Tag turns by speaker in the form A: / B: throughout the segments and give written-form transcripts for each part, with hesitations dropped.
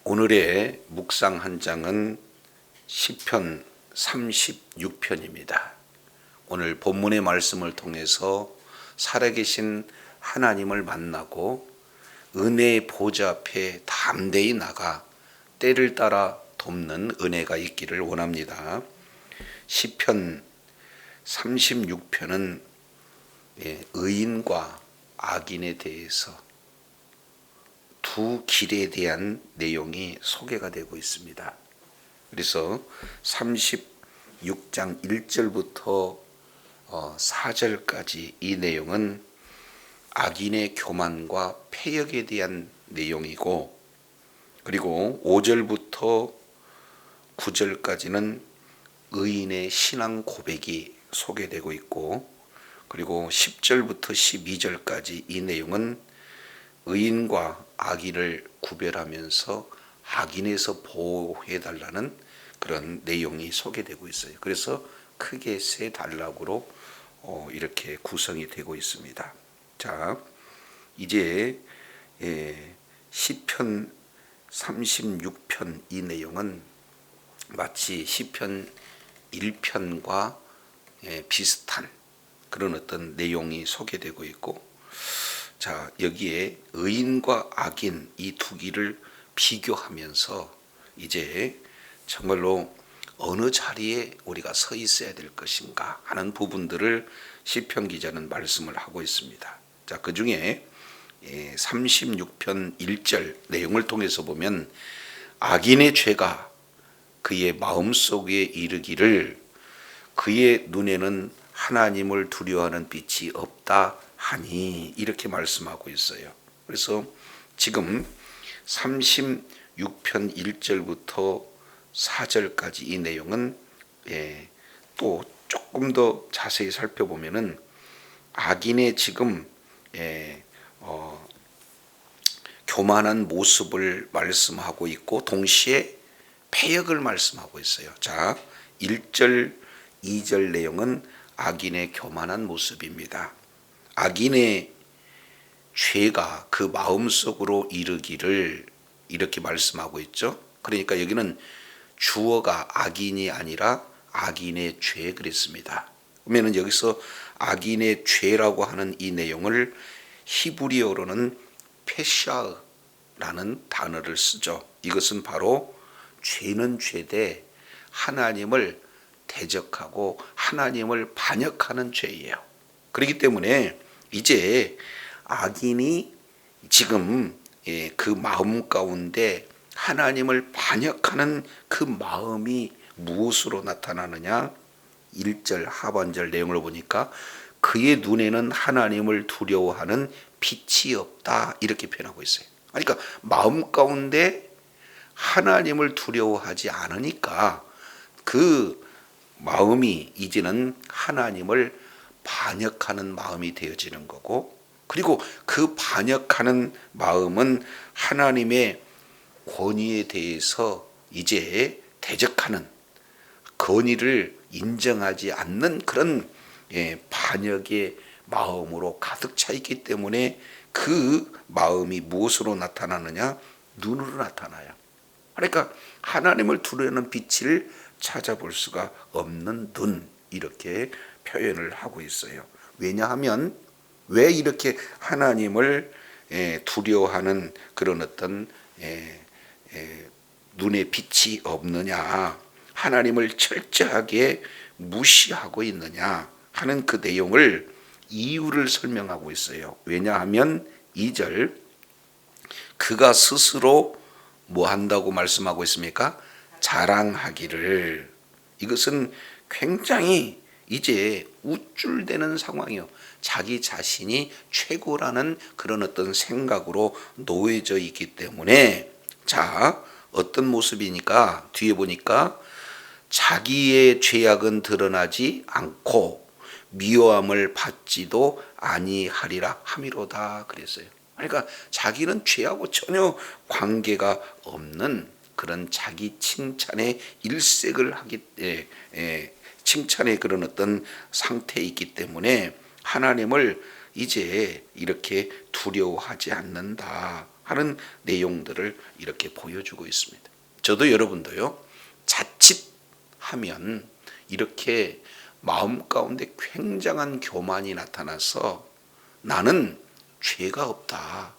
A: 오늘의 묵상 한 장은 시편 36편입니다. 오늘 본문의 말씀을 통해서 살아계신 하나님을 만나고 은혜의 보좌 앞에 담대히 나가 때를 따라 돕는 은혜가 있기를 원합니다. 시편 36편은 의인과 악인에 대해서 두 길에 대한 내용이 소개가 되고 있습니다. 그래서 36장 1절부터 4절까지 이 내용은 악인의 교만과 패역에 대한 내용이고, 그리고 5절부터 9절까지는 의인의 신앙 고백이 소개되고 있고, 그리고 10절부터 12절까지 이 내용은 의인과 악인을 구별하면서 악인에서 보호해달라는 그런 내용이 소개되고 있어요. 그래서 크게 세 단락으로 이렇게 구성이 되고 있습니다. 자, 이제 시편 36편 이 내용은 마치 시편 1편과 비슷한 그런 어떤 내용이 소개되고 있고, 자, 여기에 의인과 악인 이 두 길을 비교하면서 이제 정말로 어느 자리에 우리가 서 있어야 될 것인가 하는 부분들을 시편 기자는 말씀을 하고 있습니다. 자, 그 중에 36편 1절 내용을 통해서 보면 악인의 죄가 그의 마음속에 이르기를 그의 눈에는 하나님을 두려워하는 빛이 없다 하니, 이렇게 말씀하고 있어요. 그래서 지금 36편 1절부터 4절까지 이 내용은 또 조금 더 자세히 살펴보면은 악인의 지금 교만한 모습을 말씀하고 있고 동시에 패역을 말씀하고 있어요. 자, 1절 2절 내용은 악인의 교만한 모습입니다. 악인의 죄가 그 마음속으로 이르기를 이렇게 말씀하고 있죠. 그러니까 여기는 주어가 악인이 아니라 악인의 죄 그랬습니다. 그러면 여기서 악인의 죄라고 하는 이 내용을 히브리어로는 페샤라는 단어를 쓰죠. 이것은 바로 죄는 죄되 하나님을 대적하고 하나님을 반역하는 죄예요. 그렇기 때문에 이제 악인이 지금 그 마음 가운데 하나님을 반역하는 그 마음이 무엇으로 나타나느냐? 1절 하반절 내용을 보니까 그의 눈에는 하나님을 두려워하는 빛이 없다 이렇게 표현하고 있어요. 그러니까 마음 가운데 하나님을 두려워하지 않으니까 그 마음이 이제는 하나님을 반역하는 마음이 되어지는 거고, 그리고 그 반역하는 마음은 하나님의 권위에 대해서 이제 대적하는, 권위를 인정하지 않는 그런 반역의 마음으로 가득 차 있기 때문에 그 마음이 무엇으로 나타나느냐? 눈으로 나타나요. 그러니까 하나님을 두려워하는 빛을 찾아볼 수가 없는 눈, 이렇게 표현을 하고 있어요. 왜냐하면 왜 이렇게 하나님을 두려워하는 그런 어떤 눈에 빛이 없느냐, 하나님을 철저하게 무시하고 있느냐 하는 그 내용을, 이유를 설명하고 있어요. 왜냐하면 2절 그가 스스로 뭐 한다고 말씀하고 있습니까? 자랑하기를. 이것은 굉장히 이제 우쭐대는 상황이요. 자기 자신이 최고라는 그런 어떤 생각으로 놓여져 있기 때문에, 자, 어떤 모습이니까 뒤에 보니까 자기의 죄악은 드러나지 않고 미워함을 받지도 아니하리라 함이로다 그랬어요. 그러니까 자기는 죄하고 전혀 관계가 없는 그런 자기 칭찬에 일색을 하기 칭찬의 그런 어떤 상태에 있기 때문에 하나님을 이제 이렇게 두려워하지 않는다 하는 내용들을 이렇게 보여주고 있습니다. 저도 여러분도요, 자칫하면 이렇게 마음 가운데 굉장한 교만이 나타나서 나는 죄가 없다.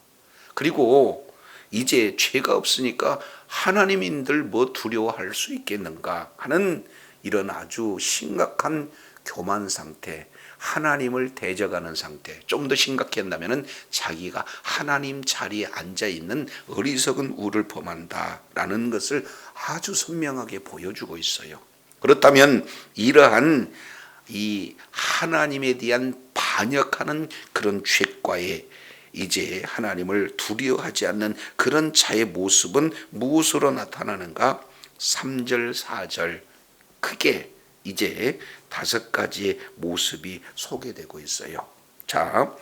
A: 그리고 이제 죄가 없으니까 하나님인들 뭐 두려워할 수 있겠는가 하는 이런 아주 심각한 교만 상태, 하나님을 대적하는 상태, 좀 더 심각했다면 자기가 하나님 자리에 앉아 있는 어리석은 우를 범한다라는 것을 아주 선명하게 보여주고 있어요. 그렇다면 이러한 이 하나님에 대한 반역하는 그런 죄과에 이제 하나님을 두려워하지 않는 그런 자의 모습은 무엇으로 나타나는가? 3절, 4절 크게 이제 5가지의 모습이 소개되고 있어요. 자,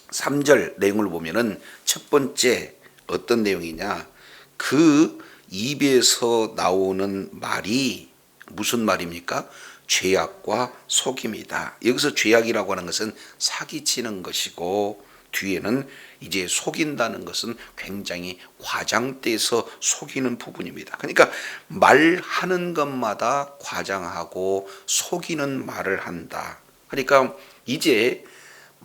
A: 3절 내용을 보면은 첫 번째 어떤 내용이냐? 그 입에서 나오는 말이 무슨 말입니까? 죄악과 속임이다. 여기서 죄악이라고 하는 것은 사기치는 것이고, 뒤에는 이제 속인다는 것은 굉장히 과장돼서 속이는 부분입니다. 그러니까 말하는 것마다 과장하고 속이는 말을 한다. 그러니까 이제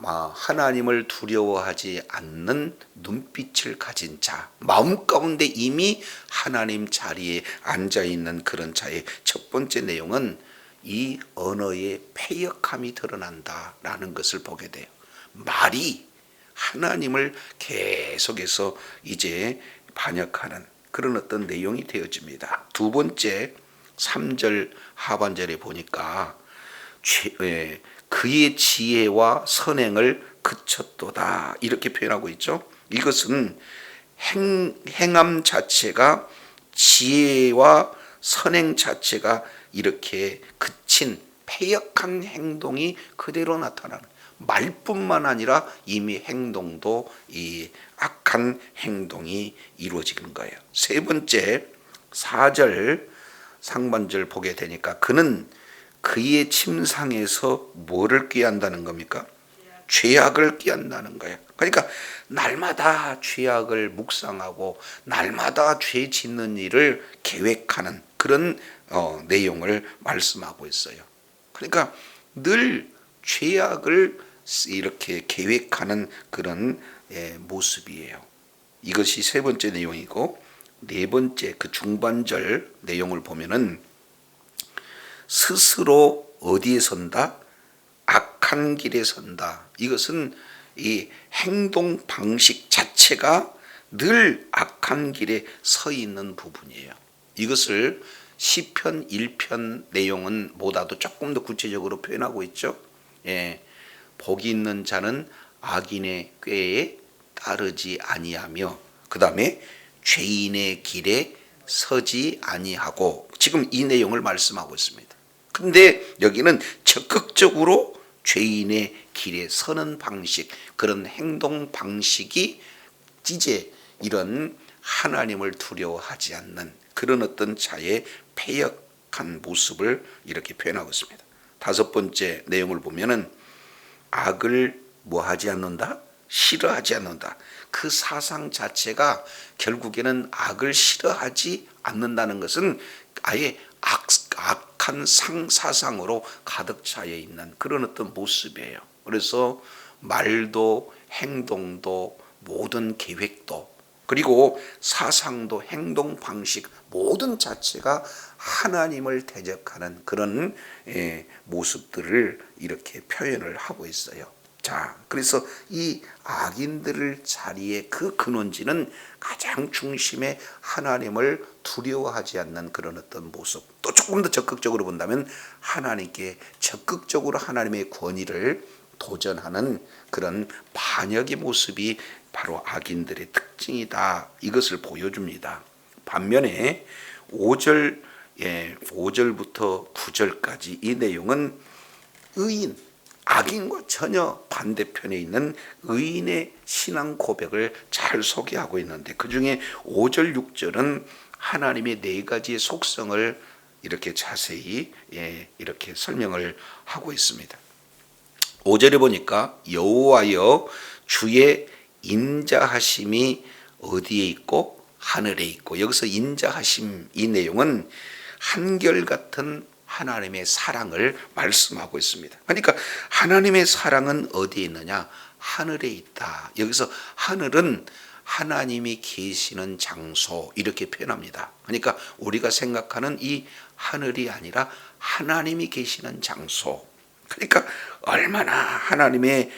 A: 하나님을 두려워하지 않는 눈빛을 가진 자, 마음 가운데 이미 하나님 자리에 앉아 있는 그런 자의 첫 번째 내용은 이 언어의 패역함이 드러난다라는 것을 보게 돼요. 말이 하나님을 계속해서 이제 반역하는 그런 어떤 내용이 되어집니다. 두 번째 3절 하반절에 보니까 그의 지혜와 선행을 그쳤도다 이렇게 표현하고 있죠. 이것은 행함 자체가 지혜와 선행 자체가 이렇게 그친 패역한 행동이 그대로 나타나는, 말뿐만 아니라 이미 행동도 이 악한 행동이 이루어지는 거예요. 세 번째 4절 상반절 보게 되니까 그는 그의 침상에서 뭐를 꾀한다는 겁니까? 죄악을 꾀한다는 거예요. 그러니까 날마다 죄악을 묵상하고 날마다 죄 짓는 일을 계획하는 그런 내용을 말씀하고 있어요. 그러니까 늘 죄악을 이렇게 계획하는 그런 모습이에요. 이것이 세 번째 내용이고, 네 번째 그 중반절 내용을 보면은 스스로 어디에 선다? 악한 길에 선다. 이것은 이 행동 방식 자체가 늘 악한 길에 서 있는 부분이에요. 이것을 시편 1편 내용은 보다도 조금 더 구체적으로 표현하고 있죠. 복이 있는 자는 악인의 꾀에 따르지 아니하며, 그 다음에 죄인의 길에 서지 아니하고, 지금 이 내용을 말씀하고 있습니다. 근데 여기는 적극적으로 죄인의 길에 서는 방식, 그런 행동 방식이 이제 이런 하나님을 두려워하지 않는 그런 어떤 자의 패역한 모습을 이렇게 표현하고 있습니다. 다섯 번째 내용을 보면은 악을 뭐하지 않는다? 싫어하지 않는다. 그 사상 자체가 결국에는 악을 싫어하지 않는다는 것은 아예 악한 사상으로 가득 차여 있는 그런 어떤 모습이에요. 그래서 말도 행동도 모든 계획도 그리고 사상도 행동 방식 모든 자체가 하나님을 대적하는 그런 모습들을 이렇게 표현을 하고 있어요. 자, 그래서 이 악인들을 자리에 그 근원지는 가장 중심에 하나님을 두려워하지 않는 그런 어떤 모습, 또 조금 더 적극적으로 본다면 하나님께 적극적으로 하나님의 권위를 도전하는 그런 반역의 모습이 바로 악인들의 특징이다. 이것을 보여줍니다. 반면에 5절부터 9절까지 이 내용은 의인, 악인과 전혀 반대편에 있는 의인의 신앙 고백을 잘 소개하고 있는데, 그 중에 5절, 6절은 하나님의 4가지의 속성을 이렇게 자세히 이렇게 설명을 하고 있습니다. 5절에 보니까 여호와여 주의 인자하심이 어디에 있고 하늘에 있고, 여기서 인자하심 이 내용은 한결같은 하나님의 사랑을 말씀하고 있습니다. 그러니까 하나님의 사랑은 어디에 있느냐? 하늘에 있다. 여기서 하늘은 하나님이 계시는 장소 이렇게 표현합니다. 그러니까 우리가 생각하는 이 하늘이 아니라 하나님이 계시는 장소. 그러니까 얼마나 하나님의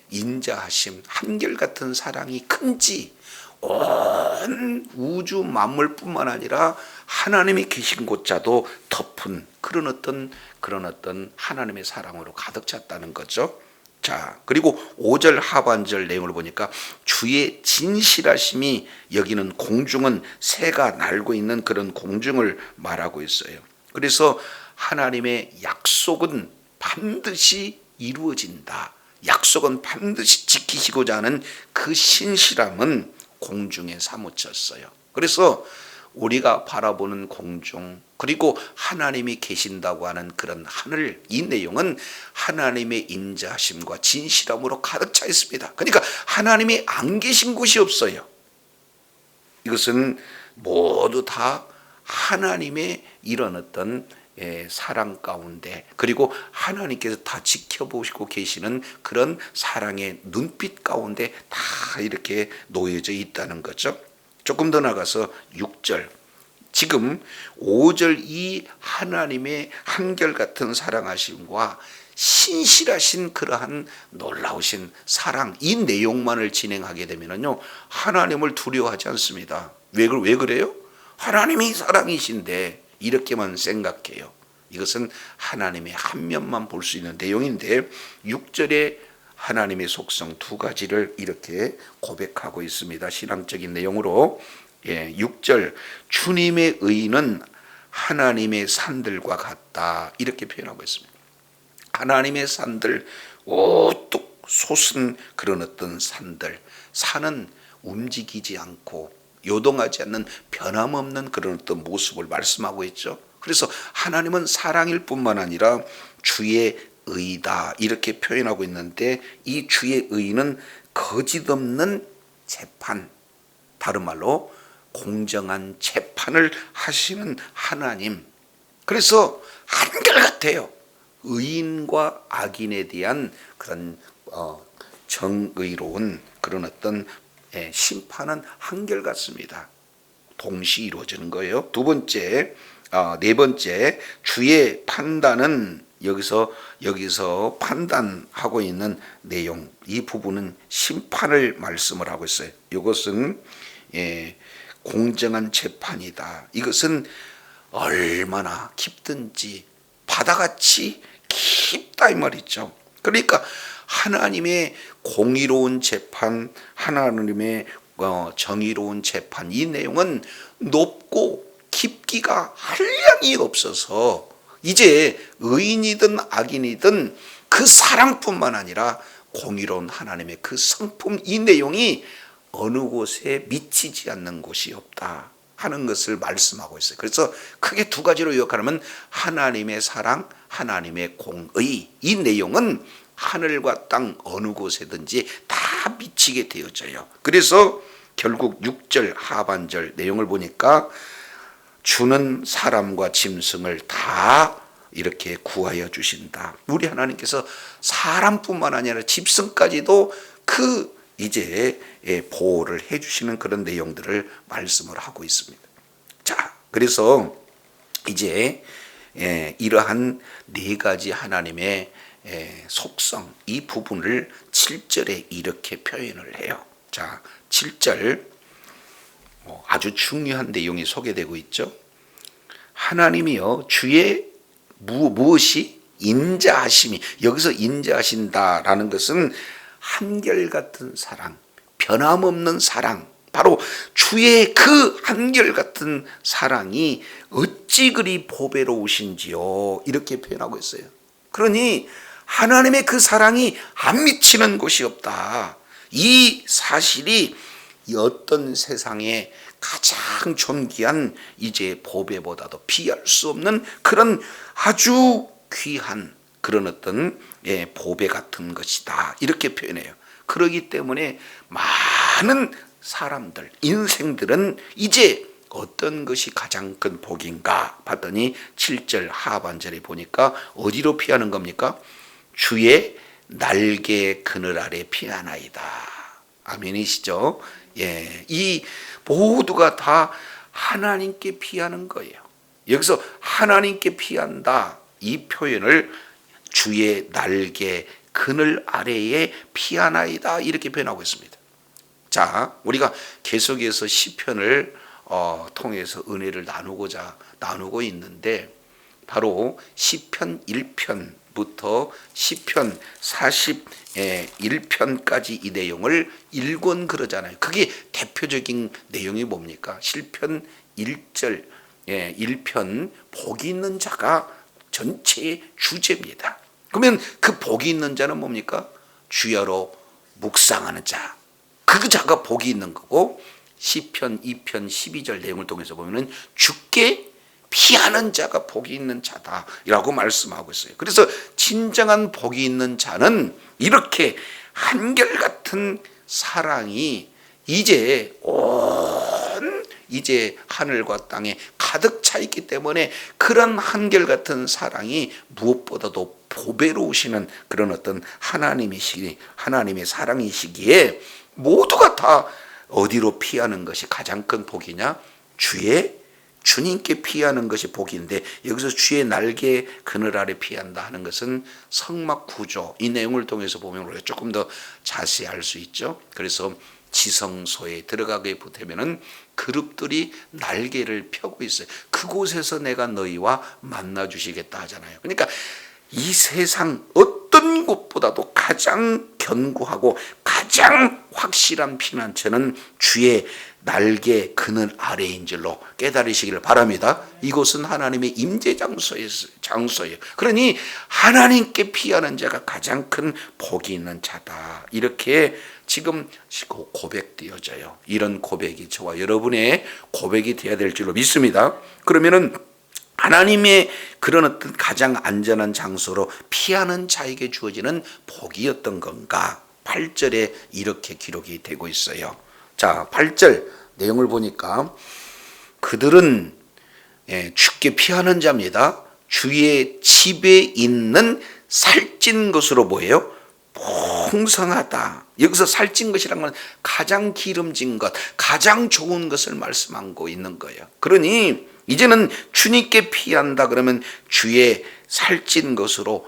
A: 인자하심, 한결같은 사랑이 큰지 온 우주 만물뿐만 아니라 하나님이 계신 곳자도 덮은 그런 어떤 하나님의 사랑으로 가득 찼다는 거죠. 자, 그리고 5절 하반절 내용을 보니까 주의 진실하심이 여기는 공중은 새가 날고 있는 그런 공중을 말하고 있어요. 그래서 하나님의 약속은 반드시 이루어진다. 약속은 반드시 지키시고자 하는 그 신실함은 공중에 사무쳤어요. 그래서 우리가 바라보는 공중, 그리고 하나님이 계신다고 하는 그런 하늘, 이 내용은 하나님의 인자하심과 진실함으로 가득 차 있습니다. 그러니까 하나님이 안 계신 곳이 없어요. 이것은 모두 다 하나님의 이런 어떤 사랑 가운데, 그리고 하나님께서 다 지켜보시고 계시는 그런 사랑의 눈빛 가운데 다 이렇게 놓여져 있다는 거죠. 조금 더 나가서 6절, 지금 5절 이 하나님의 한결같은 사랑하심과 신실하신 그러한 놀라우신 사랑, 이 내용만을 진행하게 되면요, 하나님을 두려워하지 않습니다. 왜 그래요? 하나님이 사랑이신데 이렇게만 생각해요. 이것은 하나님의 한 면만 볼 수 있는 내용인데, 6절에 하나님의 속성 두 가지를 이렇게 고백하고 있습니다. 신앙적인 내용으로 6절, 주님의 의는 하나님의 산들과 같다, 이렇게 표현하고 있습니다. 하나님의 산들, 우뚝 솟은 그런 어떤 산들, 산은 움직이지 않고 요동하지 않는 변함없는 그런 어떤 모습을 말씀하고 있죠. 그래서 하나님은 사랑일 뿐만 아니라 주의 의다, 이렇게 표현하고 있는데, 이 주의 의는 거짓없는 재판, 다른 말로 공정한 재판을 하시는 하나님. 그래서 한결같아요. 의인과 악인에 대한 그런 정의로운 그런 어떤 심판은 한결같습니다. 동시에 이루어지는 거예요. 네 번째, 주의 판단은 여기서 판단하고 있는 내용, 이 부분은 심판을 말씀을 하고 있어요. 이것은 공정한 재판이다. 이것은 얼마나 깊든지 바다같이 깊다 이 말이죠. 그러니까 하나님의 공의로운 재판, 하나님의 정의로운 재판, 이 내용은 높고 깊기가 한량이 없어서 이제 의인이든 악인이든 그 사랑뿐만 아니라 공의로운 하나님의 그 성품, 이 내용이 어느 곳에 미치지 않는 곳이 없다 하는 것을 말씀하고 있어요. 그래서 크게 두 가지로 요약하면 하나님의 사랑, 하나님의 공의, 이 내용은 하늘과 땅 어느 곳에든지 다 미치게 되어져요. 그래서 결국 6절 하반절 내용을 보니까 주는 사람과 짐승을 다 이렇게 구하여 주신다. 우리 하나님께서 사람뿐만 아니라 짐승까지도 그 이제 보호를 해주시는 그런 내용들을 말씀을 하고 있습니다. 자, 그래서 이제 이러한 네 가지 하나님의 속성, 이 부분을 7절에 이렇게 표현을 해요. 자, 7절 아주 중요한 내용이 소개되고 있죠. 하나님이요, 주의 무엇이 인자하심이, 여기서 인자하신다라는 것은 한결같은 사랑, 변함없는 사랑, 바로 주의 그 한결같은 사랑이 어찌 그리 보배로우신지요, 이렇게 표현하고 있어요. 그러니 하나님의 그 사랑이 안 미치는 곳이 없다. 이 사실이 어떤 세상에 가장 존귀한 이제 보배보다도 비할 수 없는 그런 아주 귀한 그런 어떤 보배 같은 것이다, 이렇게 표현해요. 그러기 때문에 많은 사람들, 인생들은 이제 어떤 것이 가장 큰 복인가 봤더니 7절 하반절에 보니까 어디로 피하는 겁니까? 주의 날개 그늘 아래 피하나이다. 아멘이시죠? 예, 이 모두가 다 하나님께 피하는 거예요. 여기서 하나님께 피한다 이 표현을 주의 날개 그늘 아래에 피하나이다 이렇게 표현하고 있습니다. 자, 우리가 계속해서 시편을 통해서 은혜를 나누고 있는데 바로 시편 1편부터 시편 41편까지 이 내용을 일권 그러잖아요. 그게 대표적인 내용이 뭡니까? 시편 1절 1편 복이 있는 자가 전체의 주제입니다. 그러면 그 복이 있는 자는 뭡니까? 주야로 묵상하는 자. 그 자가 복이 있는 거고 시편 2편 12절 내용을 통해서 보면은 주께 피하는 자가 복이 있는 자다라고 말씀하고 있어요. 그래서 진정한 복이 있는 자는 이렇게 한결같은 사랑이 이제 하늘과 땅에 가득 차 있기 때문에 그런 한결같은 사랑이 무엇보다도 보배로우시는 그런 어떤 하나님의 사랑이시기에 모두가 다 어디로 피하는 것이 가장 큰 복이냐? 주님께 피하는 것이 복인데 여기서 주의 날개 그늘 아래 피한다 하는 것은 성막 구조 이 내용을 통해서 보면 우리가 조금 더 자세히 알 수 있죠. 그래서 지성소에 들어가게 되면은 그룹들이 날개를 펴고 있어요. 그곳에서 내가 너희와 만나 주시겠다 하잖아요. 그러니까 이 세상 어떤 곳보다도 가장 견고하고 가장 확실한 피난처는 주의 날개 그늘 아래인 줄로 깨달으시기를 바랍니다. 이곳은 하나님의 임재 장소예요. 그러니 하나님께 피하는 자가 가장 큰 복이 있는 자다. 이렇게 지금 고백되어져요. 이런 고백이 저와 여러분의 고백이 되어야 될 줄로 믿습니다. 그러면은 하나님의 그런 어떤 가장 안전한 장소로 피하는 자에게 주어지는 복이었던 건가? 8절에 이렇게 기록이 되고 있어요. 자, 8절 내용을 보니까 그들은 주께 피하는 자입니다. 주의 집에 있는 살찐 것으로 뭐예요? 풍성하다. 여기서 살찐 것이란 건 가장 기름진 것, 가장 좋은 것을 말씀하고 있는 거예요. 그러니 이제는 주님께 피한다 그러면 주의 살찐 것으로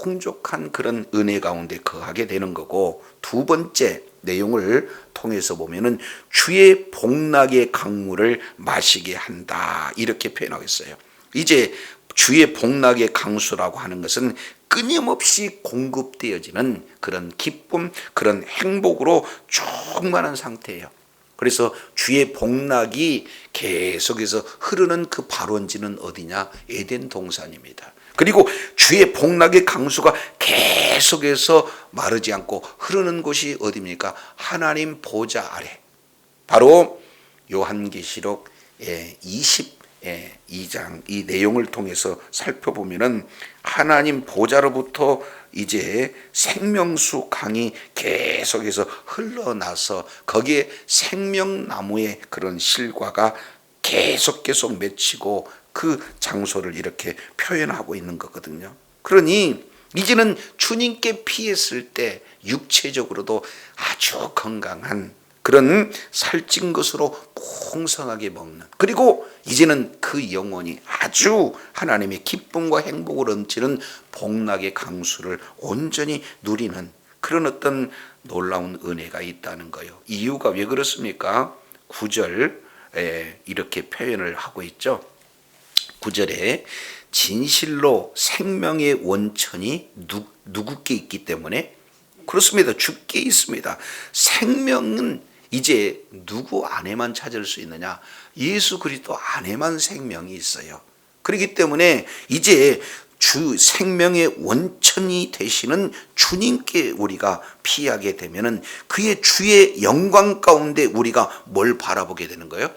A: 풍족한 그런 은혜 가운데 거하게 되는 거고, 두 번째 내용을 통해서 보면은 주의 복락의 강물을 마시게 한다 이렇게 표현하고 있어요. 이제 주의 복락의 강수라고 하는 것은 끊임없이 공급되어지는 그런 기쁨, 그런 행복으로 충만한 상태예요. 그래서 주의 복락이 계속해서 흐르는 그 발원지는 어디냐? 에덴 동산입니다. 그리고 주의 복락의 강수가 계속해서 마르지 않고 흐르는 곳이 어디입니까? 하나님 보좌 아래. 바로 요한계시록 22장 이 내용을 통해서 살펴보면은 하나님 보좌로부터 이제 생명수 강이 계속해서 흘러나서 거기에 생명나무의 그런 실과가 계속 맺히고 그 장소를 이렇게 표현하고 있는 거거든요. 그러니 이제는 주님께 피했을 때 육체적으로도 아주 건강한 그런 살찐 것으로 풍성하게 먹는, 그리고 이제는 그 영혼이 아주 하나님의 기쁨과 행복을 넘치는 복락의 강수를 온전히 누리는 그런 어떤 놀라운 은혜가 있다는 거예요. 이유가 왜 그렇습니까? 9절 이렇게 표현을 하고 있죠. 9절에 진실로 생명의 원천이 누구께 있기 때문에 그렇습니다. 주께 있습니다. 생명은 이제 누구 안에만 찾을 수 있느냐? 예수 그리스도 안에만 생명이 있어요. 그렇기 때문에 이제 주 생명의 원천이 되시는 주님께 우리가 피하게 되면은 그의 주의 영광 가운데 우리가 뭘 바라보게 되는 거예요?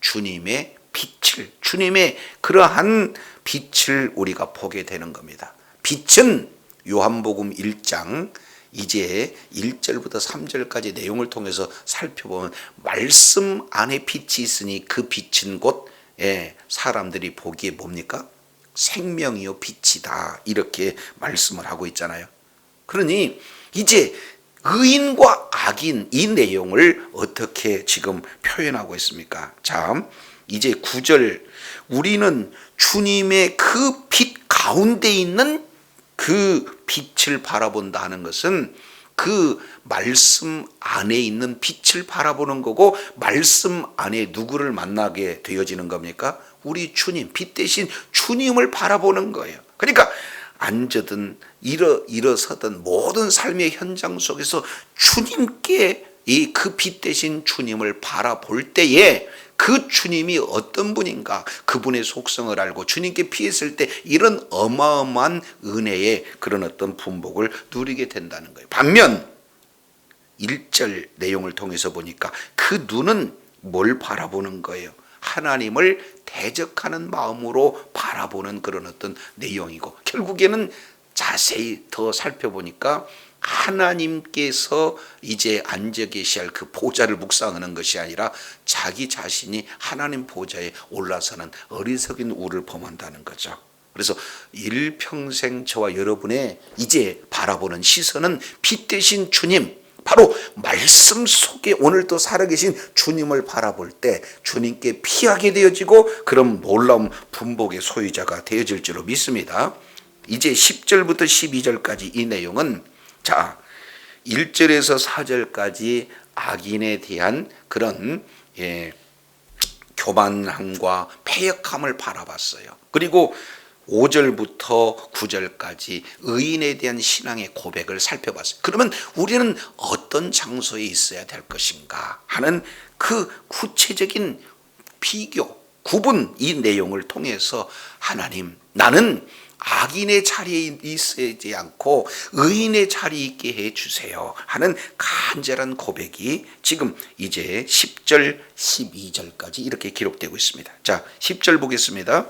A: 주님의 빛을, 주님의 그러한 빛을 우리가 보게 되는 겁니다. 빛은 요한복음 1장 이제 1절부터 3절까지 내용을 통해서 살펴보면 말씀 안에 빛이 있으니 그 빛은 곧 사람들이 보기에 뭡니까? 생명이요 빛이다, 이렇게 말씀을 하고 있잖아요. 그러니 이제 의인과 악인, 이 내용을 어떻게 지금 표현하고 있습니까? 자, 이제 9절, 우리는 주님의 그 빛 가운데 있는 그 빛을 바라본다 하는 것은 그 말씀 안에 있는 빛을 바라보는 거고, 말씀 안에 누구를 만나게 되어지는 겁니까? 우리 주님, 빛 대신 주님을 바라보는 거예요. 그러니까 앉아든 일어서든 모든 삶의 현장 속에서 주님께 이 그 빛 대신 주님을 바라볼 때에 그 주님이 어떤 분인가, 그분의 속성을 알고 주님께 피했을 때 이런 어마어마한 은혜의 그런 어떤 분복을 누리게 된다는 거예요. 반면 1절 내용을 통해서 보니까 그 눈은 뭘 바라보는 거예요? 하나님을 대적하는 마음으로 바라보는 그런 어떤 내용이고, 결국에는 자세히 더 살펴보니까 하나님께서 이제 앉아 계셔야 할 그 보좌를 묵상하는 것이 아니라 자기 자신이 하나님 보좌에 올라서는 어리석인 우를 범한다는 거죠. 그래서 일평생 저와 여러분의 이제 바라보는 시선은 빛 대신 주님, 바로 말씀 속에 오늘도 살아계신 주님을 바라볼 때 주님께 피하게 되어지고, 그런 놀라운 분복의 소유자가 되어질 줄로 믿습니다. 이제 10절부터 12절까지 이 내용은, 자, 1절에서 4절까지 악인에 대한 그런 교만함과 패역함을 바라봤어요. 그리고 5절부터 9절까지 의인에 대한 신앙의 고백을 살펴봤어요. 그러면 우리는 어떤 장소에 있어야 될 것인가 하는 그 구체적인 비교, 구분, 이 내용을 통해서 하나님, 나는 악인의 자리에 있지 않고 의인의 자리에 있게 해주세요 하는 간절한 고백이 지금 이제 10절, 12절까지 이렇게 기록되고 있습니다. 자, 10절 보겠습니다.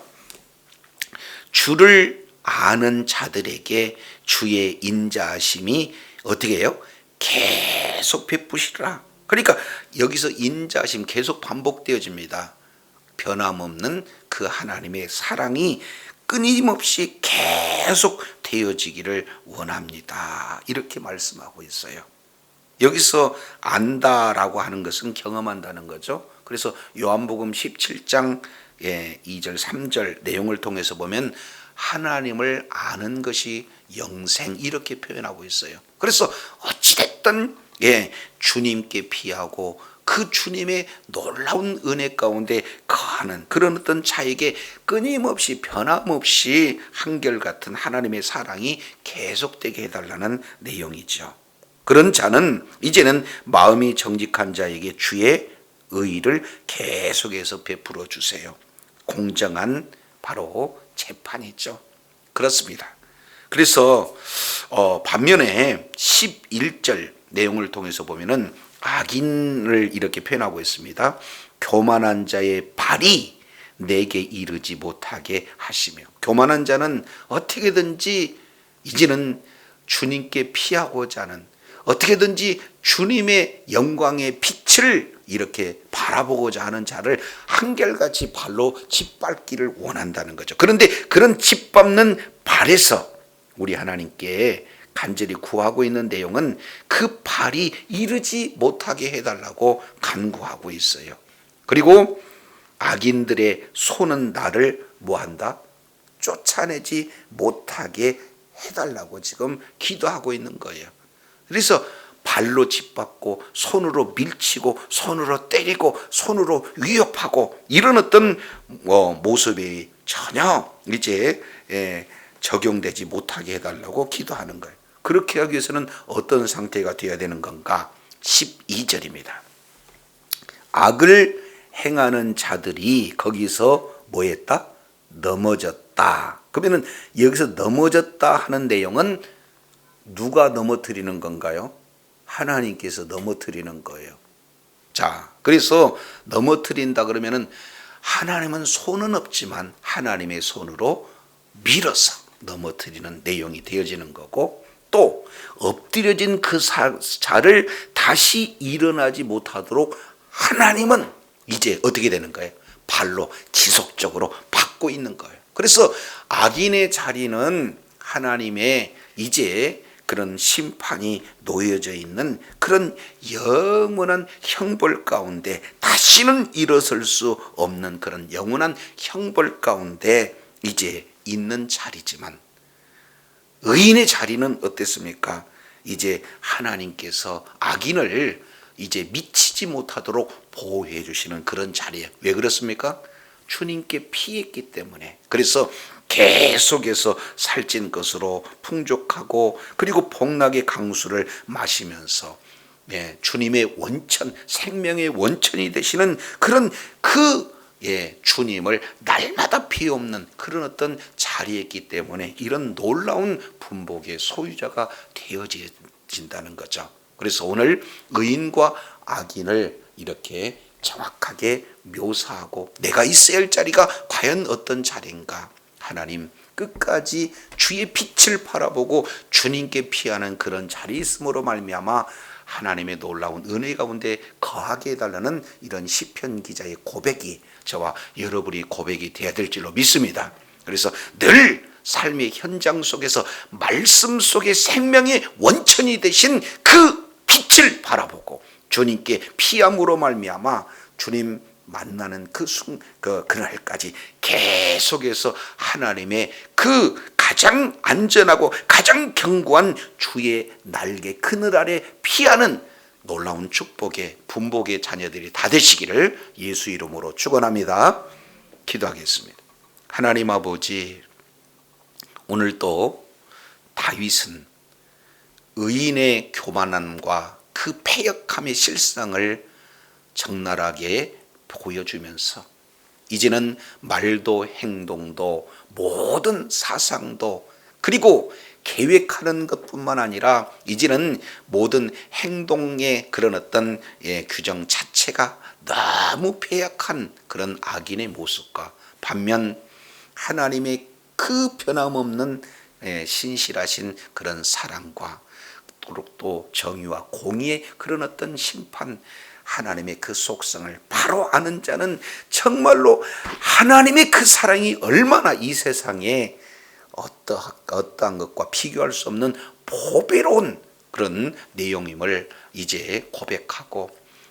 A: 주를 아는 자들에게 주의 인자하심이 어떻게 해요? 계속 베푸시라. 그러니까 여기서 인자하심 계속 반복되어집니다. 변함없는 그 하나님의 사랑이 끊임없이 계속 되어지기를 원합니다, 이렇게 말씀하고 있어요. 여기서 안다라고 하는 것은 경험한다는 거죠. 그래서 요한복음 17장 2절 3절 내용을 통해서 보면 하나님을 아는 것이 영생, 이렇게 표현하고 있어요. 그래서 어찌됐든 주님께 피하고 그 주님의 놀라운 은혜 가운데 거하는 그런 어떤 자에게 끊임없이 변함없이 한결같은 하나님의 사랑이 계속되게 해달라는 내용이죠. 그런 자는 이제는 마음이 정직한 자에게 주의 의를 계속해서 베풀어 주세요. 공정한 바로 재판이죠. 그렇습니다. 그래서 반면에 11절 내용을 통해서 보면은 악인을 이렇게 표현하고 있습니다. 교만한 자의 발이 내게 이르지 못하게 하시며, 교만한 자는 어떻게든지 이제는 주님께 피하고자 하는, 어떻게든지 주님의 영광의 빛을 이렇게 바라보고자 하는 자를 한결같이 발로 짓밟기를 원한다는 거죠. 그런데 그런 짓밟는 발에서 우리 하나님께 간절히 구하고 있는 내용은 그 발이 이르지 못하게 해달라고 간구하고 있어요. 그리고 악인들의 손은 나를 뭐한다? 쫓아내지 못하게 해달라고 지금 기도하고 있는 거예요. 그래서 발로 짓밟고 손으로 밀치고 손으로 때리고 손으로 위협하고 이런 어떤 모습이 전혀 이제 적용되지 못하게 해달라고 기도하는 거예요. 그렇게 하기 위해서는 어떤 상태가 되어야 되는 건가? 12절입니다. 악을 행하는 자들이 거기서 뭐 했다? 넘어졌다. 그러면 여기서 넘어졌다 하는 내용은 누가 넘어뜨리는 건가요? 하나님께서 넘어뜨리는 거예요. 자, 그래서 넘어뜨린다 그러면은 하나님은 손은 없지만 하나님의 손으로 밀어서 넘어뜨리는 내용이 되어지는 거고, 또 엎드려진 그 자를 다시 일어나지 못하도록 하나님은 이제 어떻게 되는 거예요? 발로 지속적으로 받고 있는 거예요. 그래서 악인의 자리는 하나님의 이제 그런 심판이 놓여져 있는 그런 영원한 형벌 가운데 다시는 일어설 수 없는 그런 영원한 형벌 가운데 이제 있는 자리지만, 의인의 자리는 어땠습니까? 이제 하나님께서 악인을 이제 미치지 못하도록 보호해 주시는 그런 자리예요. 왜 그렇습니까? 주님께 피했기 때문에. 그래서 계속해서 살찐 것으로 풍족하고 그리고 복락의 강수를 마시면서 주님의 원천, 생명의 원천이 되시는 그런 주님을 날마다 피없는 그런 어떤 자리였기 때문에 이런 놀라운 분복의 소유자가 되어진다는 거죠. 그래서 오늘 의인과 악인을 이렇게 정확하게 묘사하고 내가 있어야 할 자리가 과연 어떤 자리인가, 하나님 끝까지 주의 빛을 바라보고 주님께 피하는 그런 자리에 있음으로 말미암아 하나님의 놀라운 은혜 가운데 거하게 해달라는 이런 시편 기자의 고백이 저와 여러분이 고백이 되어야 될 줄로 믿습니다. 그래서 늘 삶의 현장 속에서 말씀 속에 생명의 원천이 되신 그 빛을 바라보고 주님께 피함으로 말미암아 주님 만나는 그날까지 계속해서 하나님의 그 가장 안전하고 가장 견고한 주의 날개 그늘 아래 피하는 놀라운 축복의 분복의 자녀들이 다 되시기를 예수 이름으로 축원합니다. 기도하겠습니다. 하나님 아버지, 오늘도 다윗은 의인의 교만함과 그 패역함의 실상을 적나라하게 보여주면서 이제는 말도 행동도 모든 사상도 그리고 계획하는 것뿐만 아니라 이제는 모든 행동의 그런 어떤 규정 자체가 너무 패역한 그런 악인의 모습과 반면 하나님의 그 변함없는 신실하신 그런 사랑과 또 정의와 공의의 그런 어떤 심판, 하나님의 그 속성을 바로 아는 자는 정말로 하나님의 그 사랑이 얼마나 이 세상에 어떠한 것과 비교할 수 없는 보배로운 그런 내용임을 이제 고백하고,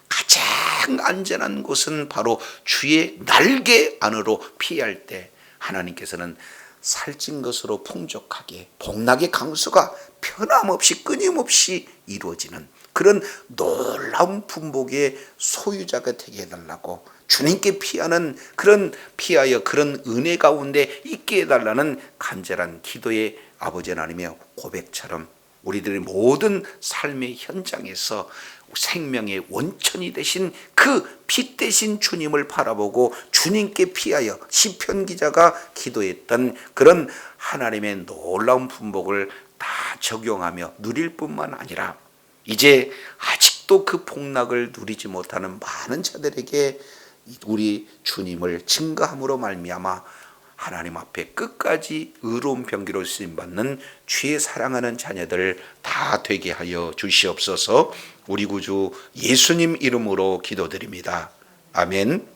A: 가장 안전한 곳은 바로 주의 날개 안으로 피할 때 하나님께서는 살찐 것으로 풍족하게 복락의 강수가 변함없이 끊임없이 이루어지는 그런 놀라운 분복의 소유자가 되게 해달라고, 주님께 피하여 그런 은혜 가운데 있게 해달라는 간절한 기도의 아버지 하나님의 고백처럼 우리들의 모든 삶의 현장에서 생명의 원천이 되신 그 빛 되신 주님을 바라보고 주님께 피하여 시편 기자가 기도했던 그런 하나님의 놀라운 분복을 다 적용하며 누릴 뿐만 아니라 이제 아직도 그 복락을 누리지 못하는 많은 자들에게 우리 주님을 증거함으로 말미암아 하나님 앞에 끝까지 의로운 병기로 쓰임받는 주의 사랑하는 자녀들 다 되게 하여 주시옵소서. 우리 구주 예수님 이름으로 기도드립니다. 아멘.